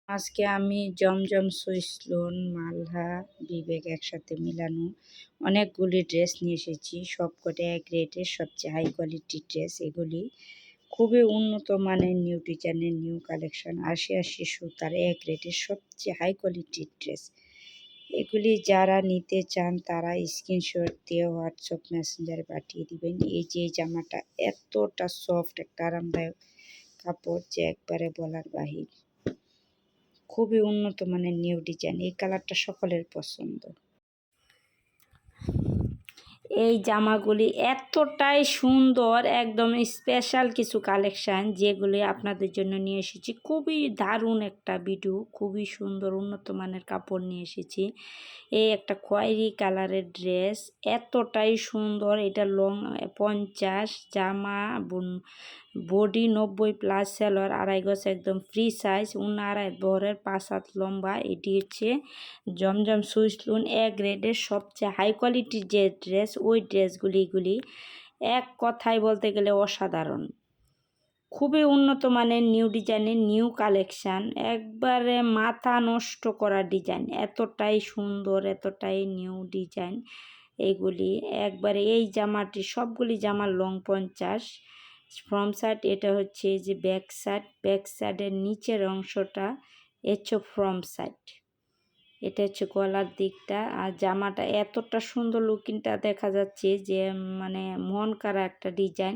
আজকে আমি জমজম, Swiss loan, মালহা, বিবেক একসাথে মিলানো অনেকগুলি ড্রেস নিয়ে এসেছি। সবকটা এক রেটের, সবচেয়ে হাই কোয়ালিটির ড্রেস। এগুলি খুবই উন্নত মানের, নিউ ডিজাইনের, নিউ কালেকশন, ৮০ সুতার, এক রেটের সবচেয়ে হাই কোয়ালিটির ড্রেস। এগুলি যারা নিতে চান তারা স্ক্রিনশট দিয়ে হোয়াটসঅ্যাপ মেসেঞ্জারে পাঠিয়ে দিবেন। এই যে জামাটা এতটা সফট, একটা আরামদায়ক কাপড় যে একবারে বলার বাহির। খুবই উন্নত মানের নিউ ডিজাইন। এই কালারটা সকলের পছন্দ। এই জামাগুলি এতটাই সুন্দর, একদম স্পেশাল কিছু কালেকশান যেগুলি আপনাদের জন্য নিয়ে এসেছি। খুবই দারুণ একটা ভিডিও, খুবই সুন্দর উন্নত মানের কাপড় নিয়ে এসেছি। এই একটা খয়েরি কালারের ড্রেস, এতটাই সুন্দর। এটা লং 50, জামা বডি 90+, সেলোয়ার 2.5 গজ, একদম ফ্রি সাইজ, 2.5 বহরের, 5 হাত লম্বা। এটি হচ্ছে জমজম সুইস লোন এক গ্রেডের সবচেয়ে হাই কোয়ালিটির যে ড্রেস, ওই ড্রেসগুলি এক কথায় বলতে গেলে অসাধারণ। খুবই উন্নত মানের নিউ ডিজাইনের নিউ কালেকশান, একবারে মাথা নষ্ট করা ডিজাইন, এতটাই সুন্দর, এতটাই নিউ ডিজাইন এইগুলি। একবারে এই জামাটি, সবগুলি জামার লং 50, ফ্রম সাইড। এটা হচ্ছে যে ব্যাক সাইড, ব্যাক সাইডের নিচের অংশটা হচ্ছে ফ্রম সাইড। এটা হচ্ছে গলার দিকটা। আর জামাটা এতটা সুন্দর লুকিংটা দেখা যাচ্ছে যে মানে মন কাড়া একটা ডিজাইন।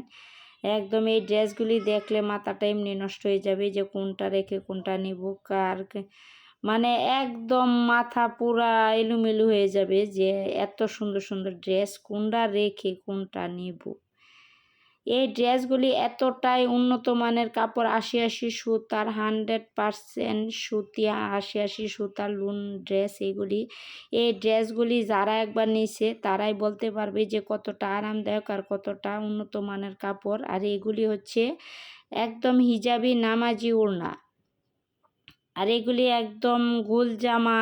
একদম এই ড্রেসগুলি দেখলে মাথাটা এমনি নষ্ট হয়ে যাবে যে কোনটা রেখে কোনটা নিব, মানে একদম মাথা পুরা এলোমেলো হয়ে যাবে যে এত সুন্দর সুন্দর ড্রেস, কোনটা রেখে কোনটা নিব। এই ড্রেসগুলি এতটাই উন্নত মানের কাপড়, ৮০ সুতার, 100% সুতি, ৮০ সুতার লুন ড্রেস এগুলি। এই ড্রেসগুলি যারা একবার নিছে তারাই বলতে পারবে যে কতটা আরামদায়ক আর কতটা উন্নত মানের কাপড়। আর এগুলি হচ্ছে একদম হিজাবি নামাজি ওড়না। আর এগুলি একদম গোল জামা,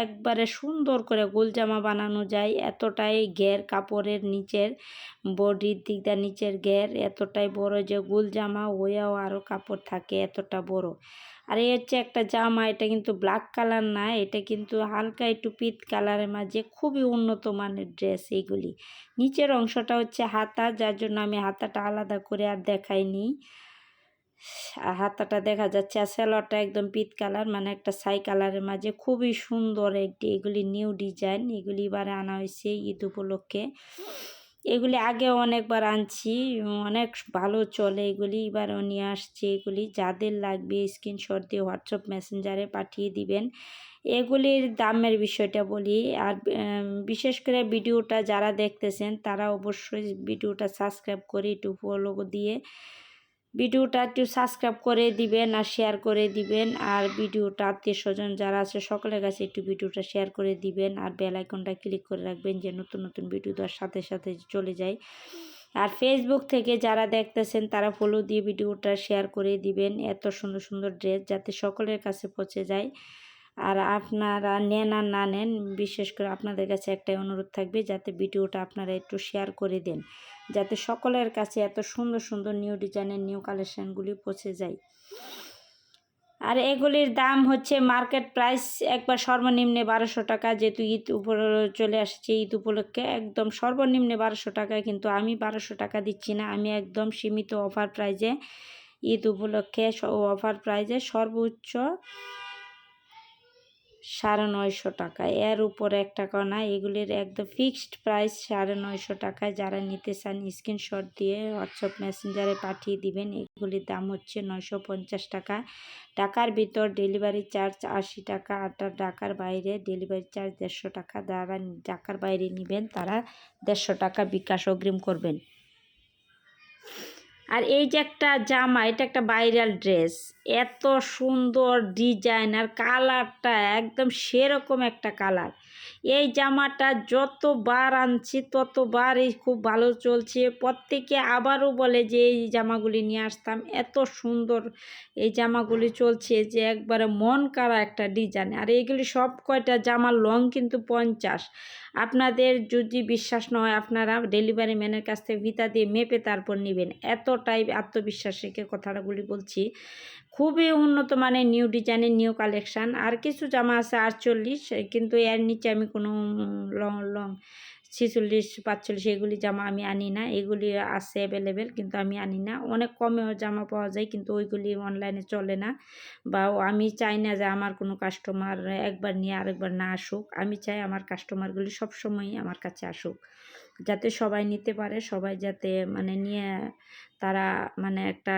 একবারে সুন্দর করে গোল জামা বানানো যায়। এতটাই ঘের কাপড়ের নিচের বডির দিকটা, নিচের ঘের এতটাই বড় যে গোল জামা হয়েও আরও কাপড় থাকে এতটা বড়। আর এই হচ্ছে একটা জামা, এটা কিন্তু ব্ল্যাক কালার না, এটা কিন্তু হালকা একটু পিত কালারের মাঝে, খুবই উন্নত মানের ড্রেস এইগুলি। নিচের অংশটা হচ্ছে হাতা, যার জন্য আমি হাতাটা আলাদা করে আর দেখাইনি। হাতাটা দেখা যাচ্ছে। আর সেলোয়ারটা একদম পিত কালার, মানে একটা ছাই কালারের মাঝে, খুবই সুন্দর একটি। এগুলি নিউ ডিজাইন, এগুলি এবারে আনা হয়েছে ঈদ উপলক্ষে। এগুলি আগে অনেকবার আনছি, অনেক ভালো চলে এগুলি, এবারও নিয়ে আসছি এগুলি। যাদের লাগবে স্ক্রিনশট দিয়ে হোয়াটসঅ্যাপ মেসেঞ্জারে পাঠিয়ে দিবেন। এগুলির দামের বিষয়টা বলি। আর বিশেষ করে ভিডিওটা যারা দেখতেছেন তারা অবশ্যই ভিডিওটা সাবস্ক্রাইব করে একটু ফলো দিয়ে ভিডিওটা একটু সাবস্ক্রাইব করে দিবেন আর শেয়ার করে দিবেন। আর ভিডিওটা আত্মীয় স্বজন যারা আছে সকলের কাছে একটু ভিডিওটা শেয়ার করে দিবেন। আর বেল আইকনটা ক্লিক করে রাখবেন যে নতুন নতুন ভিডিও দেওয়ার সাথে সাথে চলে যায়। আর ফেসবুক থেকে যারা দেখতেছেন তারা ফলো দিয়ে ভিডিওটা শেয়ার করে দিবেন। এত সুন্দর সুন্দর ড্রেস যাতে সকলের কাছে পৌঁছে যায়। আর আপনারা নেন আর না নেন, বিশেষ করে আপনাদের কাছে একটাই অনুরোধ থাকবে যাতে ভিডিওটা আপনারা একটু শেয়ার করে দেন, যাতে সকলের কাছে এত সুন্দর সুন্দর নিউ ডিজাইনের নিউ কালেকশানগুলি পৌঁছে যায়। আর এগুলির দাম হচ্ছে মার্কেট প্রাইস একবার সর্বনিম্নে 1200 টাকা, যেহেতু ঈদ চলে আসছে, ঈদ উপলক্ষে একদম সর্বনিম্নে 1200 টাকায়, কিন্তু আমি 1200 টাকা দিচ্ছি না, আমি একদম সীমিত অফার প্রাইজে ঈদ উপলক্ষে অফার প্রাইজে সর্বোচ্চ 950 টাকা, এর উপরে 1 টাকাও না। এগুলির একদম ফিক্সড প্রাইস 950 টাকায়। যারা নিতে চান স্ক্রিনশট দিয়ে হোয়াটসঅ্যাপ মেসেঞ্জারে পাঠিয়ে দিবেন। এগুলির দাম হচ্ছে 950 টাকা। ঢাকার ভিতর ডেলিভারি চার্জ 80 টাকা, আর ঢাকার বাইরে ডেলিভারি চার্জ 150 টাকা। যারা ঢাকার বাইরে নেবেন তারা 150 টাকা বিকাশ অগ্রিম করবেন। আর এই যে একটা জামা, এটা একটা ভাইরাল ড্রেস, এত সুন্দর ডিজাইন আর কালারটা একদম সেরকম একটা কালার। এই জামাটা যতবার আনছি ততবারই খুব ভালো চলছে। প্রত্যেকে আবারও বলে যে এই জামাগুলি নিয়ে আসতাম, এত সুন্দর এই জামাগুলি চলছে যে একবারে মন কাড়া একটা ডিজাইন। আর এইগুলি সব কয়টা জামার লং কিন্তু 50। আপনাদের যদি বিশ্বাস না হয় আপনারা ডেলিভারি ম্যানের কাছ থেকে ফিতা দিয়ে মেপে তারপর নেবেন। এতটাই আত্মবিশ্বাস রেখে কথাগুলি বলছি। খুবই উন্নত মানের নিউ ডিজাইনের নিউ কালেকশান। আর কিছু জামা আছে 48, কিন্তু এর নিচে আমি কোনো লং লং 46 45 এগুলি জামা আমি আনি না। এগুলি আছে অ্যাভেলেবেল, কিন্তু আমি আনি না। অনেক কমেও জামা পাওয়া যায়, কিন্তু ওইগুলি অনলাইনে চলে না। বা আমি চাই না যে আমার কোনো কাস্টমার একবার নিয়ে আরেকবার না আসুক। আমি চাই আমার কাস্টমারগুলি সবসময়ই আমার কাছে আসুক, যাতে সবাই নিতে পারে, সবাই যাতে মানে নিয়ে তারা মানে একটা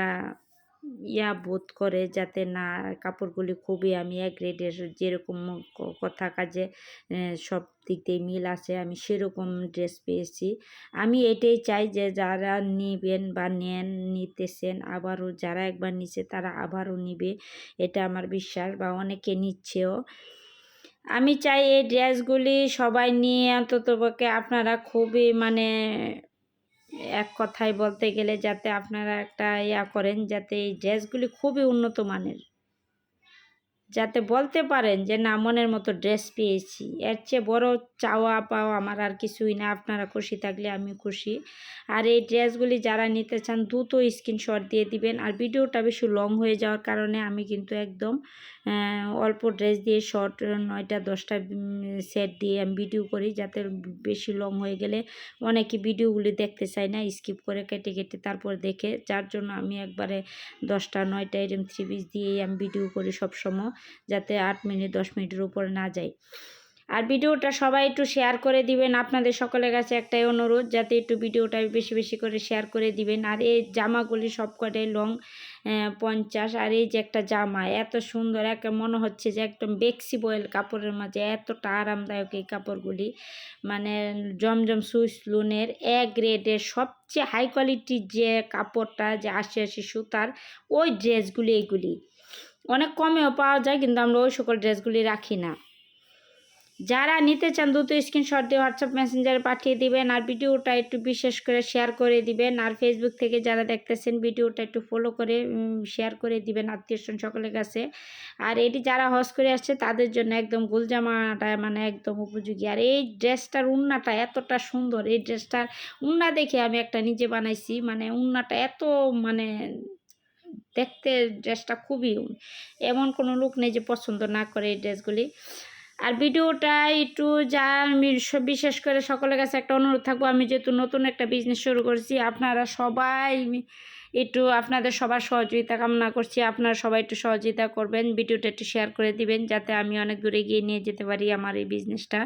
বোধ করে, যাতে না কাপড়গুলি খুবই আমি এক গ্রেডের, যেরকম কথা কাজে সব দিক দিয়ে মিল আছে, আমি সেরকম ড্রেস পেয়েছি। আমি এটাই চাই যে যারা নেবেন বা নিতেছেন, আবারও যারা একবার নিচ্ছে তারা আবারও নিবে, এটা আমার বিশ্বাস, বা অনেকে নিচ্ছেও। আমি চাই এই ড্রেসগুলি সবাই নিয়ে অন্ততপক্ষে আপনারা খুবই মানে এক কথায় বলতে গেলে যাতে আপনারা একটা করেন, যাতে এই ড্রেসগুলি খুবই উন্নত মানের, যাতে বলতে পারেন যে না, মনের মতো ড্রেস পেয়েছি। এর চেয়ে বড় চাওয়া পাওয়া আমার আর কিছুই না। আপনারা খুশি থাকলে আমি খুশি। আর এই ড্রেসগুলি যারা নিতে চান দ্রুত স্ক্রিনশট দিয়ে দিবেন। আর ভিডিওটা বেশি লং হয়ে যাওয়ার কারণে আমি কিন্তু একদম অল্প ড্রেস দিয়ে শর্ট 9টা 10টা সেট দিয়ে আমি ভিডিও করি, যাতে বেশি লং হয়ে গেলে অনেকে ভিডিওগুলি দেখতে চায় না, স্কিপ করে কেটে কেটে তারপর দেখে। যার জন্য আমি একবারে 10টা 9টা এরকম 3 পিস দিয়েই আমি ভিডিও করি সবসময়, যাতে 8 মিনিট 10 মিনিটের উপর না যায়। আর ভিডিওটা সবাই একটু শেয়ার করে দিবেন। আপনাদের সকলের কাছে একটাই অনুরোধ, যাতে একটু ভিডিওটা বেশি বেশি করে শেয়ার করে দিবেন। আর এই জামাগুলি সবকটাই লং 50। আর এই যে একটা জামা এত সুন্দর, একটা মনে হচ্ছে যে একদম বেক্সি বয়েল কাপড়ের মাঝে, এতটা আরামদায়ক এই কাপড়গুলি, মানে জমজম সুইস লুনের এক গ্রেডের সবচেয়ে হাই কোয়ালিটির যে কাপড়টা, যে 80 সুতার, ওই ড্রেসগুলি এইগুলি অনেক কমেও পাওয়া যায়, কিন্তু আমরা ওই সকল ড্রেসগুলি রাখি না। যারা নিতে চান দ্রুত স্ক্রিনশট দিয়ে হোয়াটসঅ্যাপ মেসেঞ্জারে পাঠিয়ে দিবেন। আর ভিডিওটা একটু বিশেষ করে শেয়ার করে দিবেন। আর ফেসবুক থেকে যারা দেখতেছেন ভিডিওটা একটু ফলো করে শেয়ার করে দিবেন আত্মীয়স্বজন সকলের কাছে। আর এটি যারা হজ করে আসছে তাদের জন্য একদম গোলজামাটা মানে একদম উপযোগী। আর এই ড্রেসটার উন্নাটা এতটা সুন্দর, এই ড্রেসটার উন্না দেখে আমি একটা নিজে বানাইছি, মানে উন্নাটা এত মানে দেখতে ড্রেসটা খুবই, এমন কোনো লোক নেই যে পছন্দ না করে এই ড্রেসগুলি। আর ভিডিওটা একটু যা আমি বিশেষ করে সকলের কাছে একটা অনুরোধ থাকবো, আমি যেহেতু নতুন একটা বিজনেস শুরু করছি, আপনারা সবাই একটু আপনাদের সবার সহযোগিতা কামনা করছি। আপনারা সবাই একটু সহযোগিতা করবেন, ভিডিওটা একটু শেয়ার করে দিবেন, যাতে আমি অনেক দূরে গিয়ে নিয়ে যেতে পারি আমার এই বিজনেসটা।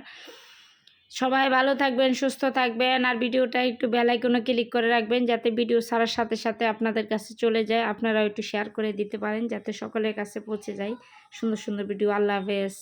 সবাই ভালো থাকবেন, সুস্থ থাকবেন। আর ভিডিওটা একটু বেল আইকনে ক্লিক করে রাখবেন, যাতে ভিডিও ছাড়ার সাথে সাথে আপনাদের কাছে চলে যায়। আপনারাও একটু শেয়ার করে দিতে পারেন, যাতে সকলের কাছে পৌঁছে যায় সুন্দর সুন্দর ভিডিও। আল্লাহ হাফেজ।